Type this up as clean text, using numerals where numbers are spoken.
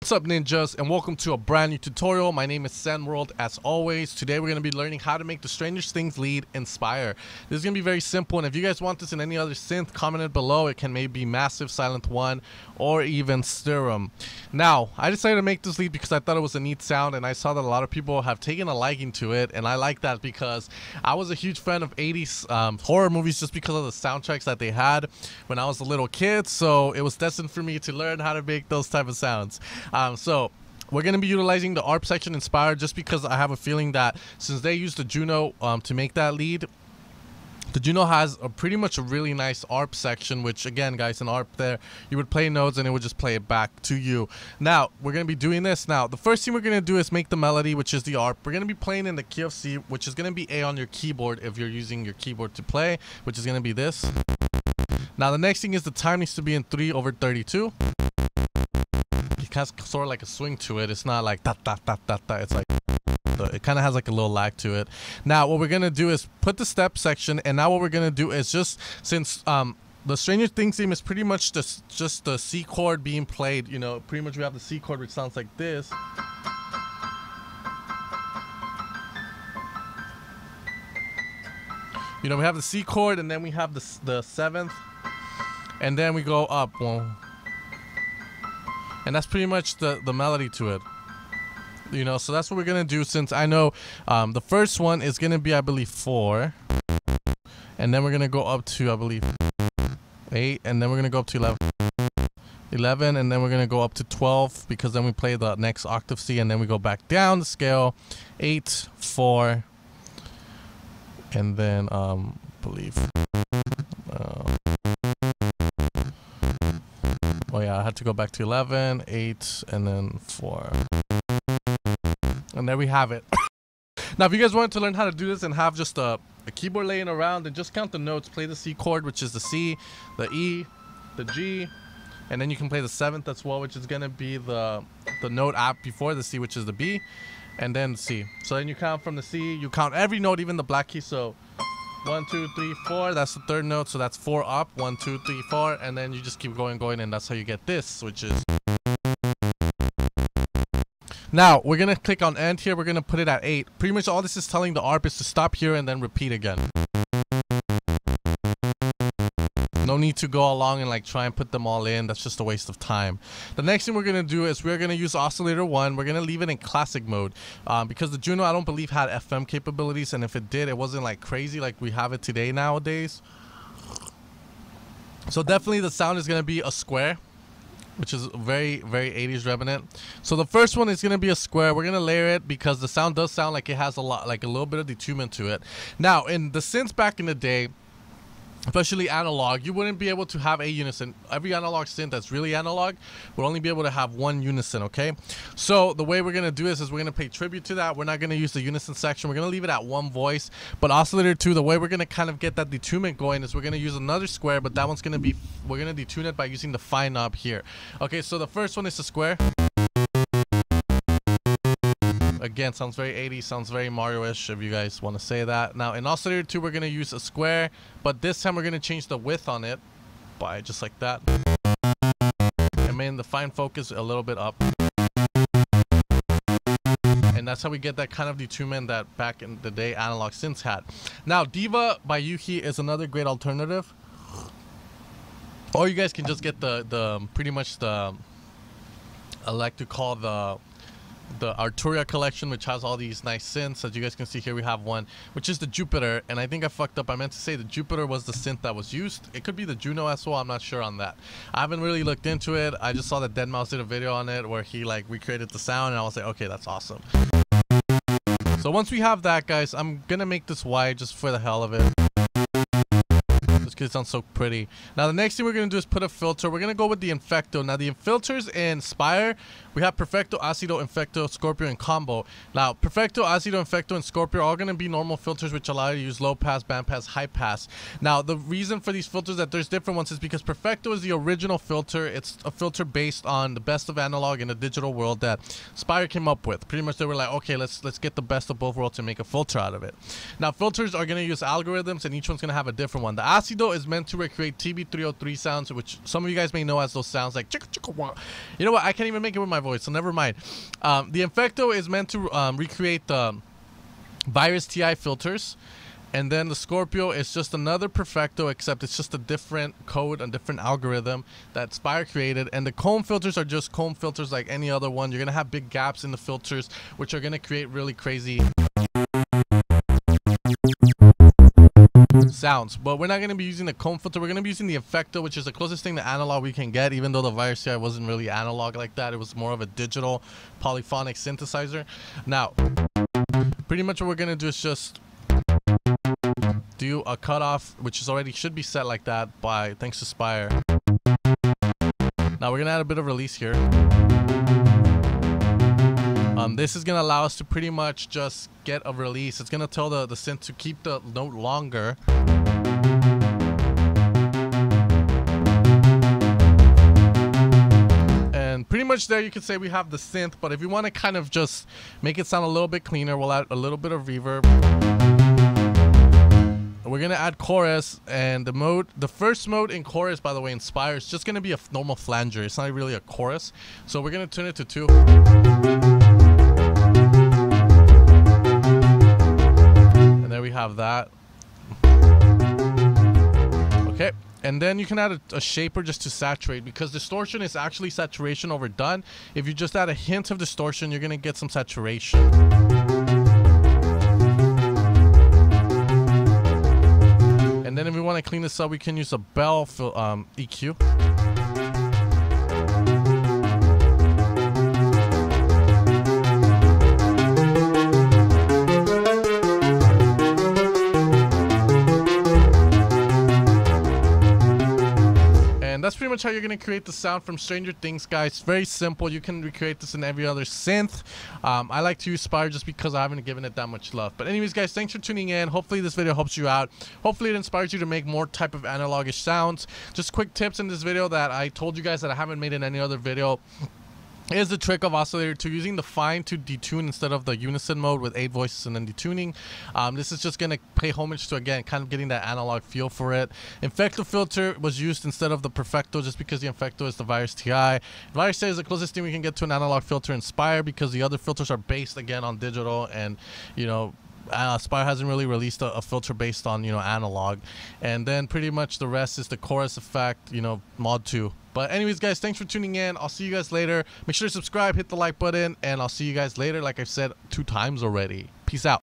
What's up, ninjas, and welcome to a brand new tutorial. My name is SenWorld. As always, today we're going to be learning how to make the Strangest Things lead in Spire. This is going to be very simple, and if you guys want this in any other synth, comment it below. It can maybe be Massive, Silent 1, or even Styrum. Now, I decided to make this lead because I thought it was a neat sound, and I saw that a lot of people have taken a liking to it, and I like that because I was a huge fan of 80s horror movies just because of the soundtracks that they had when I was a little kid, so it was destined for me to learn how to make those type of sounds. So we're going to be utilizing the ARP section in Spire just because I have a feeling that since they used the Juno to make that lead, the Juno has pretty much a really nice ARP section, which again, guys, in ARP there, you would play notes and it would just play it back to you. Now, we're going to be doing this. Now, the first thing we're going to do is make the melody, which is the ARP. We're going to be playing in the key of C, which is going to be A on your keyboard if you're using your keyboard to play, which is going to be this. Now, the next thing is the time needs to be in 3/32. It has sort of like a swing to it. It's not like da da da da da. It's like it kind of has like a little lag to it. Now what we're gonna do is put the step section, and now what we're gonna do is just since the Stranger Things theme is pretty much just the C chord being played. You know, pretty much we have the C chord which sounds like this. You know, we have the C chord, and then we have the seventh, and then we go up. Well, and that's pretty much the melody to it. You know, so that's what we're gonna do, since I know the first one is gonna be, I believe, 4, and then we're gonna go up to, I believe, 8, and then we're gonna go up to 11, and then we're gonna go up to 12, because then we play the next octave C, and then we go back down the scale, 8, 4, and then believe. Oh yeah, I had to go back to 11, 8, and then 4. And there we have it. Now, if you guys wanted to learn how to do this and have just a keyboard laying around and just count the notes, play the C chord, which is the C, the E, the G, and then you can play the 7th as well, which is going to be the note app before the C, which is the B, and then the C. So then you count from the C, you count every note, even the black key, so 1, 2, 3, 4, that's the third note, so that's 4 up, 1, 2, 3, 4, and then you just keep going, and that's how you get this, which is. Now, we're going to click on end here, we're going to put it at 8. Pretty much all this is telling the ARP is to stop here and then repeat again. No need to go along and like try and put them all in, that's just a waste of time. The next thing we're going to do is we're going to use oscillator 1. We're going to leave it in classic mode because the Juno, I don't believe, had FM capabilities, and if it did, it wasn't like crazy like we have it today nowadays. So definitely the sound is going to be a square, which is very, very 80s remnant. So the first one is going to be a square. We're going to layer it because the sound does sound like it has a little bit of detunement to it. Now, in the synths back in the day, especially analog, you wouldn't be able to have a unison. Every analog synth that's really analog would only be able to have one unison, okay? So the way we're going to do this is we're going to pay tribute to that. We're not going to use the unison section. We're going to leave it at one voice. But oscillator 2, the way we're going to kind of get that detunement going is we're going to use another square, but that one's going to be, we're going to detune it by using the fine knob here. Okay, so the first one is a square. Again, sounds very 80s, sounds very Mario-ish if you guys want to say that. Now, in oscillator 2, we're going to use a square, but this time we're going to change the width on it by just like that. And then the fine focus a little bit up. And that's how we get that kind of detunement that back in the day analog synths had. Now, Diva by Yuki is another great alternative. Or you guys can just get the pretty much the, I like to call the Arturia collection, which has all these nice synths. As you guys can see here, we have one which is the Jupiter, and I think I fucked up. I meant to say the Jupiter was the synth that was used. It could be the Juno as well, I'm not sure on that. I haven't really looked into it. I just saw that deadmau5 did a video on it where he like recreated the sound, and I was like, okay, that's awesome. So once we have that, guys, I'm gonna make this wide just for the hell of it, because it sounds so pretty. Now the next thing we're going to do is put a filter. We're going to go with the Infecto. Now the filters in Spire, we have Perfecto, Acido, Infecto, Scorpio, and Combo. Now Perfecto, Acido, Infecto, and Scorpio are all going to be normal filters which allow you to use low pass, band pass, high pass. Now the reason for these filters that there's different ones is because Perfecto is the original filter. It's a filter based on the best of analog in the digital world that Spire came up with. Pretty much they were like, okay, let's get the best of both worlds and make a filter out of it. Now filters are going to use algorithms, and each one's going to have a different one. The Acido Effecto is meant to recreate TB303 sounds, which some of you guys may know as those sounds like chicka chicka wah. You know what? I can't even make it with my voice, so never mind. The Effecto is meant to recreate the Virus TI filters. And then the Scorpio is just another Perfecto, except it's just a different code, a different algorithm that Spire created. And the comb filters are just comb filters like any other one. You're going to have big gaps in the filters, which are going to create really crazy sounds. But we're not going to be using the comb filter. We're going to be using the Effecto, which is the closest thing to analog we can get, even though the Virus TI wasn't really analog like that. It was more of a digital polyphonic synthesizer. Now, pretty much what we're going to do is just do a cutoff, which is already should be set like that by thanks to Spire. Now we're gonna add a bit of release here. This is gonna allow us to pretty much just get a release. It's gonna tell the synth to keep the note longer. And pretty much there you could say we have the synth, but if you want to kind of just make it sound a little bit cleaner, we'll add a little bit of reverb. We're gonna add chorus, and the first mode in chorus, by the way, in Spire, is just gonna be a normal flanger. It's not really a chorus, so we're gonna turn it to 2. And there we have that. Okay, and then you can add a shaper just to saturate, because distortion is actually saturation overdone. If you just add a hint of distortion, you're gonna get some saturation. And then if we want to clean this up, we can use a bell EQ. And that's pretty much how you're going to create the sound from Stranger Things, guys. Very simple. You can recreate this in every other synth. I like to use Spire just because I haven't given it that much love. But anyways, guys, thanks for tuning in. Hopefully this video helps you out. Hopefully it inspires you to make more type of analogish sounds. Just quick tips in this video that I told you guys that I haven't made in any other video. Is the trick of Oscillator 2 using the fine to detune instead of the unison mode with 8 voices and then detuning. This is just going to pay homage to, again, kind of getting that analog feel for it. Effecto filter was used instead of the Perfecto just because the Effecto is the Virus TI. Virus TI is the closest thing we can get to an analog filter in Spire, because the other filters are based, again, on digital, and, you know, Spire hasn't really released a filter based on, you know, analog. And then pretty much the rest is the chorus effect, you know, mod 2. But anyways, guys, thanks for tuning in. I'll see you guys later. Make sure to subscribe, hit the like button, and I'll see you guys later. Like I've said 2 times already. Peace out.